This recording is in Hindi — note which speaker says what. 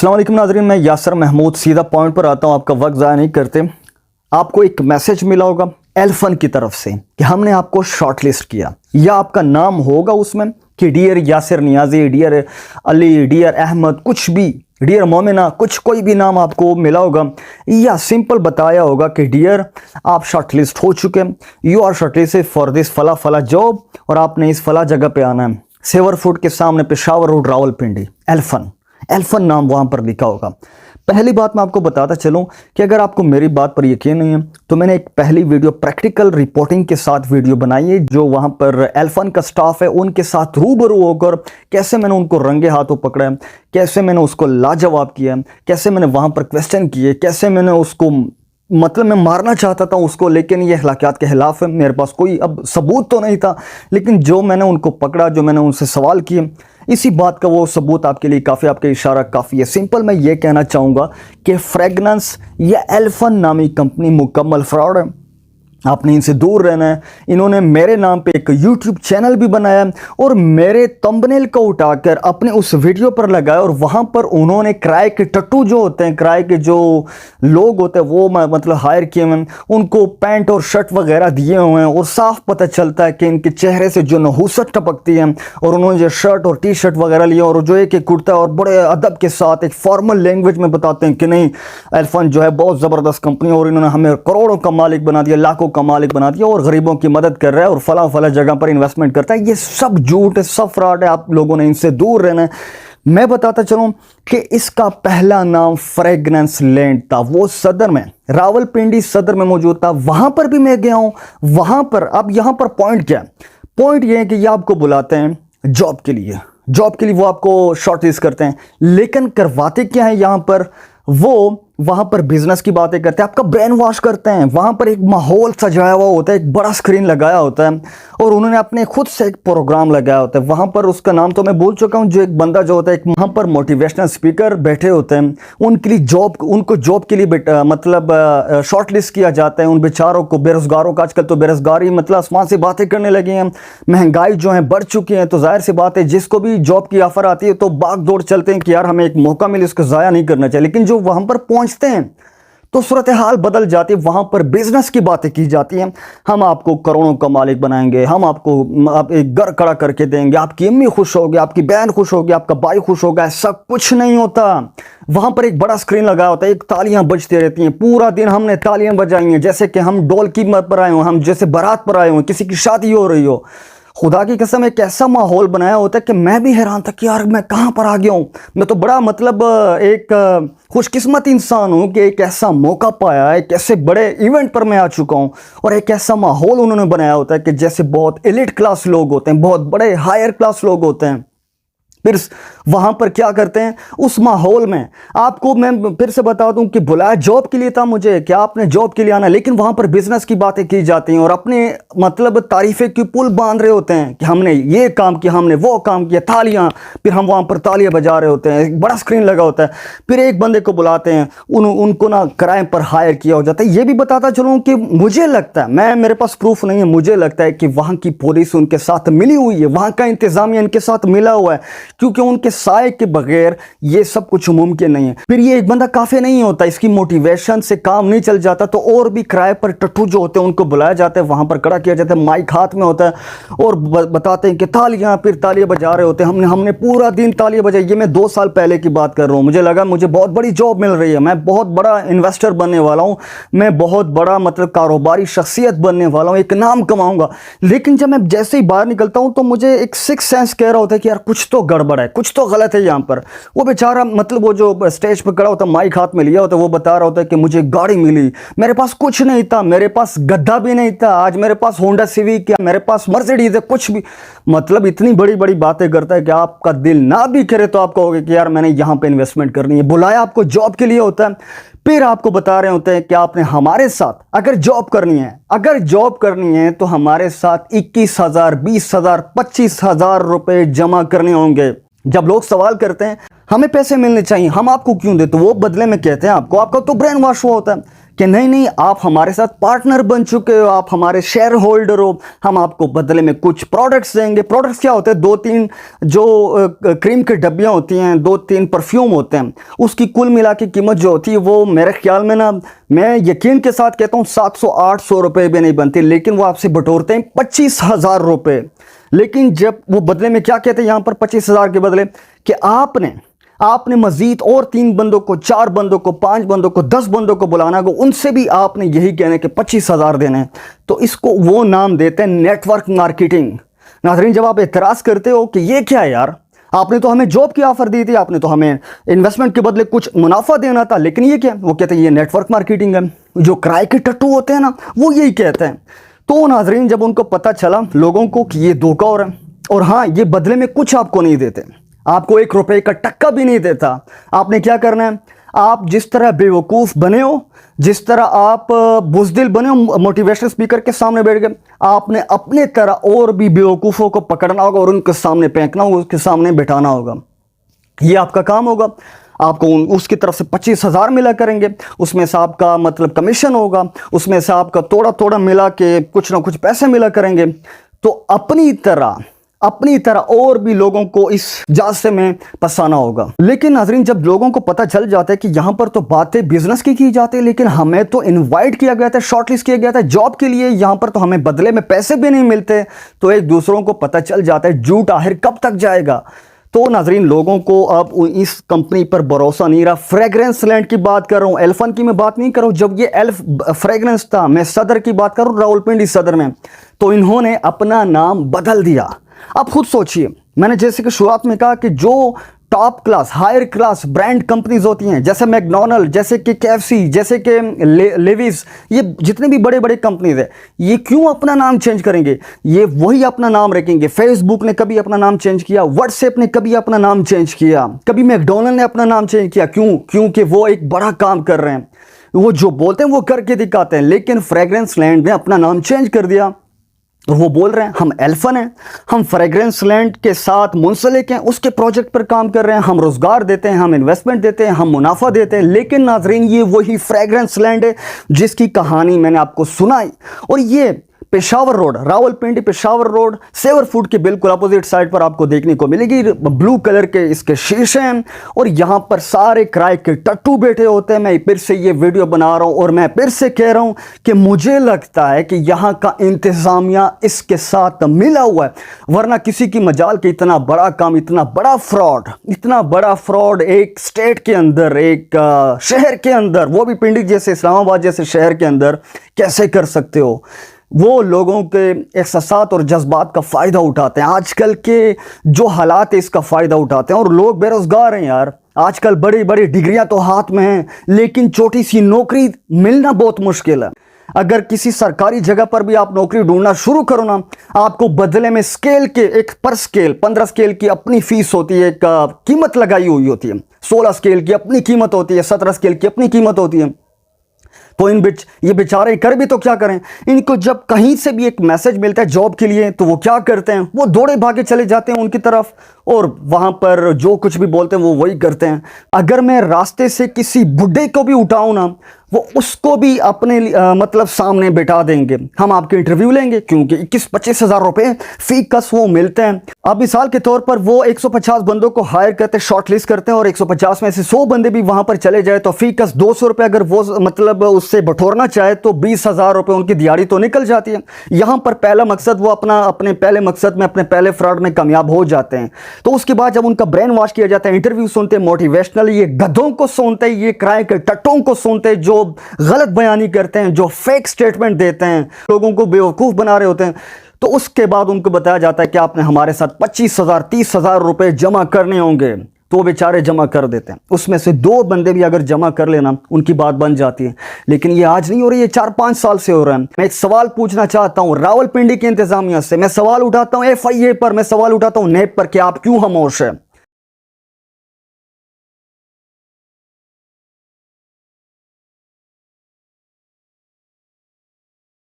Speaker 1: अस्सलाम वालेकुम नाज़रीन, मैं यासर महमूद सीधा पॉइंट पर आता हूँ, आपका वक्त ज़ाया नहीं करते। आपको एक मैसेज मिला होगा एल्फन की तरफ से कि हमने आपको शॉर्ट लिस्ट किया, या आपका नाम होगा उसमें कि dear Yasir Niazi, dear Ali, dear Ahmed, कुछ भी, डियर मोमिना, कुछ कोई भी नाम आपको मिला होगा, या सिंपल बताया होगा कि डियर आप शॉर्ट लिस्ट हो चुके हैं, you are short listed for this फला फला जॉब, और आपने इस फला जगह पे आना है, सेवर फूड के सामने पेशावर रोड रावलपिंडी। एल्फन नाम वहाँ पर लिखा होगा। पहली बात मैं आपको बताता चलूँ कि अगर आपको मेरी बात पर यकीन नहीं है तो मैंने एक पहली वीडियो प्रैक्टिकल रिपोर्टिंग के साथ वीडियो बनाई है, जो वहाँ पर एल्फन का स्टाफ है उनके साथ रूबरू होकर कैसे मैंने उनको रंगे हाथों पकड़ा है, कैसे मैंने उसको लाजवाब किया, कैसे मैंने वहाँ पर क्वेश्चन किए, कैसे मैंने उसको, मतलब मैं मारना चाहता था उसको, लेकिन ये अखलाकियात के खिलाफ है, मेरे पास कोई अब सबूत तो नहीं था, लेकिन जो मैंने उनको पकड़ा, जो मैंने उनसे सवाल किए, इसी बात का वो सबूत आपके लिए काफ़ी, आपके इशारा काफ़ी है। सिंपल मैं ये कहना चाहूँगा कि फ्रेगनेंस या एल्फन नामी कंपनी मुकम्मल फ्रॉड है, आपने इनसे दूर रहना है। इन्होंने मेरे नाम पे एक YouTube चैनल भी बनाया और मेरे थंबनेल को उठाकर अपने उस वीडियो पर लगाया, और वहाँ पर उन्होंने किराए के टट्टू जो होते हैं, किराए के जो लोग होते हैं वो मतलब हायर किए हुए हैं, उनको पैंट और शर्ट वगैरह दिए हुए हैं, और साफ पता चलता है कि इनके चेहरे से जो नहूसत टपकती है, और उन्होंने जो शर्ट और टी शर्ट वगैरह लिए, और जो एक कुर्ता, और बड़े अदब के साथ एक फॉर्मल लैंग्वेज में बताते हैं कि नहीं, एल्फन जो है बहुत ज़बरदस्त कंपनी, और इन्होंने हमें करोड़ों का मालिक बना दिया, लाखों का मालिक बना दिया, और गरीबों की मदद कर रहा है, और फला फला जगह पर इन्वेस्टमेंट करता है। ये सब झूठ है, सब फ्रॉड है, आप लोगों ने इनसे दूर रहना है। मैं बताता चलूं कि इसका पहला नाम फ्रेगनेंस लैंड था, वो सदर में, रावलपिंडी सदर में मौजूद था, वहां पर भी मैं गया हूं। वहां पर अब यहां पर पॉइंट क्या है? पॉइंट ये है कि ये आपको बुलाते हैं जॉब के लिए, वो आपको शॉर्टलिस्ट करते हैं, लेकिन करवाते क्या है यहां पर? वो वहां पर बिजनेस की बातें करते हैं, आपका ब्रेन वॉश करते हैं। वहां पर एक माहौल सजाया हुआ होता है, एक बड़ा स्क्रीन लगाया होता है, और उन्होंने अपने खुद से एक प्रोग्राम लगाया होता है। वहां पर उसका नाम तो मैं भूल चुका हूं, जो एक बंदा जो होता है, एक वहां पर मोटिवेशनल स्पीकर बैठे होते हैं, उनके लिए उनको जॉब के लिए मतलब शॉर्ट लिस्ट किया जाता है। उन बेचारों को, बेरोजगारों को, आजकल तो बेरोजगारी मतलब आसमान से बातें करने लगी हैं, महंगाई जो है बढ़ चुकी है, तो जाहिर सी बात है जिसको भी जॉब की ऑफर आती है तो भाग दौड़ चलते हैं कि यार हमें एक मौका मिले, इसको ज़ाया नहीं करना चाहिए। लेकिन जो वहां पर पहुंचते हैं तो सूरत हाल बदल जाती है। वहां पर बिजनेस की बातें की जाती हैं, हम आपको करोड़ों का मालिक बनाएंगे, हम आप एक घर खड़ा करके देंगे, आपकी अम्मी खुश होगी, आपकी बहन खुश होगी, आपका भाई खुश होगा। ऐसा कुछ नहीं होता। वहां पर एक बड़ा स्क्रीन लगा होता है, एक तालियां बजती रहती हैं, पूरा दिन हमने तालियां बजाई हैं जैसे कि हम डोल की मत पर आए हों, हम जैसे बारात पर आए हों, किसी की शादी हो रही हो। खुदा की कसम एक ऐसा माहौल बनाया होता है कि मैं भी हैरान था कि यार मैं कहाँ पर आ गया हूँ। मैं तो बड़ा मतलब एक खुशकिस्मत इंसान हूँ कि एक ऐसा मौका पाया, एक ऐसे बड़े इवेंट पर मैं आ चुका हूँ, और एक ऐसा माहौल उन्होंने बनाया होता है कि जैसे बहुत एलिट क्लास लोग होते हैं, बहुत बड़े हायर क्लास लोग होते हैं। फिर वहां पर क्या करते हैं उस माहौल में? आपको मैं फिर से बता दूं कि बुलाया जॉब के लिए था मुझे, क्या आपने जॉब के लिए आना, लेकिन वहां पर बिजनेस की बातें की जाती हैं, और अपने मतलब तारीफे की पुल बांध रहे होते हैं कि हमने ये काम किया, हमने वो काम किया, तालियां, फिर हम वहां पर तालियां बजा रहे होते हैं, एक बड़ा स्क्रीन लगा होता है। फिर एक बंदे को बुलाते हैं, उनको ना किराए पर हायर किया हो जाता है। ये भी बताता चलूँ कि मुझे लगता है, मेरे पास प्रूफ नहीं है, मुझे लगता है कि वहां की पुलिस उनके साथ मिली हुई है, वहां का इंतजामिया इनके साथ मिला हुआ है, क्योंकि उनके साए के बगैर ये सब कुछ मुमकिन नहीं है। फिर ये एक बंदा काफी नहीं होता, इसकी मोटिवेशन से काम नहीं चल जाता, तो और भी किराए पर टट्टू जो होते हैं उनको बुलाया जाता है, वहां पर खड़ा किया जाता है, माइक हाथ में होता है, और बताते हैं कि तालियां, फिर तालियां बजा रहे होते हैं। हमने पूरा दिन तालियां बजाई। ये मैं 2 साल पहले की बात कर रहा हूँ। मुझे लगा मुझे बहुत बड़ी जॉब मिल रही है, मैं बहुत बड़ा इन्वेस्टर बनने वाला हूँ, मैं बहुत बड़ा मतलब कारोबारी शख्सियत बनने वाला हूँ, एक नाम कमाऊंगा। लेकिन जब मैं जैसे ही बाहर निकलता हूँ तो मुझे एक सिक्स सेंस कह रहा होता है कि यार कुछ तो गड़बड़ है, कुछ तो गलत है यहाँ पर। वो बेचारा मतलब वो जो स्टेज पर खड़ा होता, माइक हाथ में लिया होता, वो बता रहा होता है कि मुझे गाड़ी मिली, मेरे पास कुछ नहीं था, मेरे पास गद्दा भी नहीं था, आज मेरे पास होंडा सिविक, क्या मेरे पास मर्सिडीज है, कुछ भी। मतलब इतनी बड़ी बड़ी बातें करता है कि आपका दिल ना भी करे तो आप कहोगे कि यार मैंने यहाँ पे इन्वेस्टमेंट करनी है। बुलाया आपको जॉब के लिए होता है, फिर आपको बता रहे होते हैं कि आपने हमारे साथ अगर जॉब करनी है तो हमारे साथ 21,000, 20,000, 25,000 रुपए जमा करने होंगे। जब लोग सवाल करते हैं हमें पैसे मिलने चाहिए, हम आपको क्यों दे, तो वो बदले में कहते हैं आपको, आपका तो ब्रेन वॉश हुआ होता है कि नहीं नहीं आप हमारे साथ पार्टनर बन चुके हो, आप हमारे शेयर होल्डर हो, हम आपको बदले में कुछ प्रोडक्ट्स देंगे। प्रोडक्ट्स क्या होते हैं? 2-3 जो क्रीम की डब्बियाँ होती हैं, 2-3 परफ्यूम होते हैं, उसकी कुल मिला के कीमत जो होती है वो मेरे ख्याल में ना, मैं यकीन के साथ कहता हूँ 700-800 रुपये भी नहीं बनती, लेकिन वो आपसे बटोरते हैं 25,000 रुपये। लेकिन जब वो बदले में क्या कहते हैं यहाँ पर 25,000 के बदले, कि आपने मजीद और 3 बंदों को, 4 बंदों को, 5 बंदों को, 10 बंदों को बुलाना को, उनसे भी आपने यही कहना कि 25,000 देने हैं। तो इसको वो नाम देते हैं नेटवर्क मार्केटिंग। नाज़रीन, जब आप एतराज़ करते हो कि ये क्या है यार, आपने तो हमें जॉब की ऑफर दी थी, आपने तो हमें इन्वेस्टमेंट के बदले कुछ मुनाफा देना था, लेकिन ये क्या? वो कहते हैं ये नेटवर्क मार्केटिंग है। जो किराए के टट्टू होते हैं ना, वो यही कहते हैं। तो नाज़रीन, जब उनको पता चला लोगों को कि ये धोखा हो रहा है, और हाँ, ये बदले में कुछ आपको नहीं देते, आपको 1 रुपए का टक्का भी नहीं देता, आपने क्या करना है? आप जिस तरह बेवकूफ़ बने हो, जिस तरह आप बुज़दिल बने हो, मोटिवेशनल स्पीकर के सामने बैठ गए, आपने अपने तरह और भी बेवकूफ़ों को पकड़ना होगा और उनके सामने फेंकना होगा, उसके सामने बिठाना होगा। ये आपका काम होगा। आपको उसकी तरफ से 25,000 मिला करेंगे, उसमें से आपका मतलब कमीशन होगा, उसमें से आपका थोड़ा थोड़ा मिला के कुछ ना कुछ पैसे मिला करेंगे। तो अपनी तरह और भी लोगों को इस जाल में फंसाना होगा। लेकिन नाज़रीन, जब लोगों को पता चल जाता है कि यहाँ पर तो बातें बिजनेस की जाती है, लेकिन हमें तो इनवाइट किया गया था, शॉर्टलिस्ट किया गया था जॉब के लिए, यहाँ पर तो हमें बदले में पैसे भी नहीं मिलते, तो एक दूसरों को पता चल जाता है झूठ आखिर कब तक जाएगा। तो नाज़रीन, लोगों को अब इस कंपनी पर भरोसा नहीं रहा। फ्रेग्रेंस लैंड की बात कर रहा हूँ, एल्फन की मैं बात नहीं कर रहा हूँ। जब ये एल्फ फ्रेग्रेंस था, मैं सदर की बात कर रहा हूँ, रावलपिंडी सदर में, तो इन्होंने अपना नाम बदल दिया। अब खुद सोचिए, मैंने जैसे कि शुरुआत में कहा कि जो top class, higher class brand companies होती हैं, जैसे मैकडॉनल्ड, जैसे कि KFC, जैसे कि लेविस, ये जितने भी बड़े बड़े कंपनीज हैं, ये क्यों अपना नाम चेंज करेंगे? ये वही अपना नाम रखेंगे। फेसबुक ने कभी अपना नाम चेंज किया, व्हाट्सएप ने कभी अपना नाम चेंज किया, कभी मैकडॉनल्ड ने अपना नाम चेंज किया। क्यों? क्योंकि वो एक बड़ा काम कर रहे हैं, वो जो बोलते हैं वो करके दिखाते हैं। लेकिन फ्रेग्रेंस लैंड ने अपना नाम चेंज कर दिया और वो बोल रहे हैं हम एल्फन हैं, हम फ्रेग्रेंस लैंड के साथ मुंसलिक हैं, उसके प्रोजेक्ट पर काम कर रहे हैं, हम रोज़गार देते हैं, हम इन्वेस्टमेंट देते हैं, हम मुनाफा देते हैं। लेकिन नाज़रीन, ये वही फ्रेग्रेंस लैंड है जिसकी कहानी मैंने आपको सुनाई, और ये Peshawar road, Rawalpindi Peshawar road, Savour Food के बिल्कुल अपोजिट साइड पर आपको देखने को मिलेगी। ब्लू कलर के इसके शीशे हैं और यहाँ पर सारे किराए के टट्टू बैठे होते हैं। मैं फिर से ये वीडियो बना रहा हूँ और मैं फिर से कह रहा हूँ कि मुझे लगता है कि यहाँ का इंतज़ामिया इसके साथ मिला हुआ है, वरना किसी की मजाल के इतना बड़ा काम, इतना बड़ा फ्रॉड एक स्टेट के अंदर, एक शहर के अंदर, वो भी पिंडी जैसे, इस्लामाबाद जैसे शहर के अंदर कैसे कर सकते हो? वो लोगों के एहसासात और जज्बात का फ़ायदा उठाते हैं, आजकल के जो हालात है इसका फ़ायदा उठाते हैं, और लोग बेरोज़गार हैं यार। आजकल बड़ी बड़ी डिग्रियां तो हाथ में हैं, लेकिन छोटी सी नौकरी मिलना बहुत मुश्किल है। अगर किसी सरकारी जगह पर भी आप नौकरी ढूंढना शुरू करो ना, आपको बदले में स्केल के, एक पर स्केल 15 स्केल की अपनी फीस होती है, एक कीमत लगाई हुई होती है, 16 स्केल की अपनी कीमत होती है, 17 स्केल की अपनी कीमत होती है। तो ये बेचारे कर भी तो क्या करें? इनको जब कहीं से भी एक मैसेज मिलता है जॉब के लिए, तो वो क्या करते हैं? वो दौड़े भागे चले जाते हैं उनकी तरफ, और वहां पर जो कुछ भी बोलते हैं वो वही करते हैं। अगर मैं रास्ते से किसी बुड्ढे को भी उठाऊं ना, वो उसको भी अपने मतलब सामने बिठा देंगे, हम आपके इंटरव्यू लेंगे, क्योंकि 21-25 हज़ार रुपये फी कस वो मिलते हैं। अब मिसाल के तौर पर वो 150 बंदों को हायर करते, शॉर्ट लिस्ट करते हैं, और 150 में से 100 बंदे भी वहां पर चले जाए तो फी कस 200 रुपये। अगर वो मतलब उससे बटोरना चाहे तो 20,000 रुपये उनकी दिहाड़ी तो निकल जाती है। यहाँ पर पहला मकसद, वो अपने पहले मकसद में, अपने पहले फ्रॉड में कामयाब हो जाते हैं। तो उसके बाद जब उनका ब्रेन वॉश किया जाता है, इंटरव्यू सुनते हैं मोटिवेशनल, ये गधों को सुनते हैं, ये किराए के टट्टों को सुनते हैं जो गलत बयानी करते हैं, जो फेक स्टेटमेंट देते हैं, लोगों को बेवकूफ़ बना रहे होते हैं। तो उसके बाद उनको बताया जाता है कि आपने हमारे साथ 25,000 30,000 रुपये जमा करने होंगे, तो वो बेचारे जमा कर देते हैं। उसमें से 2 बंदे भी अगर जमा कर लेना, उनकी बात बन जाती है। लेकिन ये आज नहीं हो रही, ये 4-5 साल से हो रहा है। मैं एक सवाल पूछना चाहता हूँ रावलपिंडी की इंतजामिया से, मैं सवाल उठाता हूँ FIA पर, मैं सवाल उठाता हूँ NAB पर, कि आप क्यों खामोश है?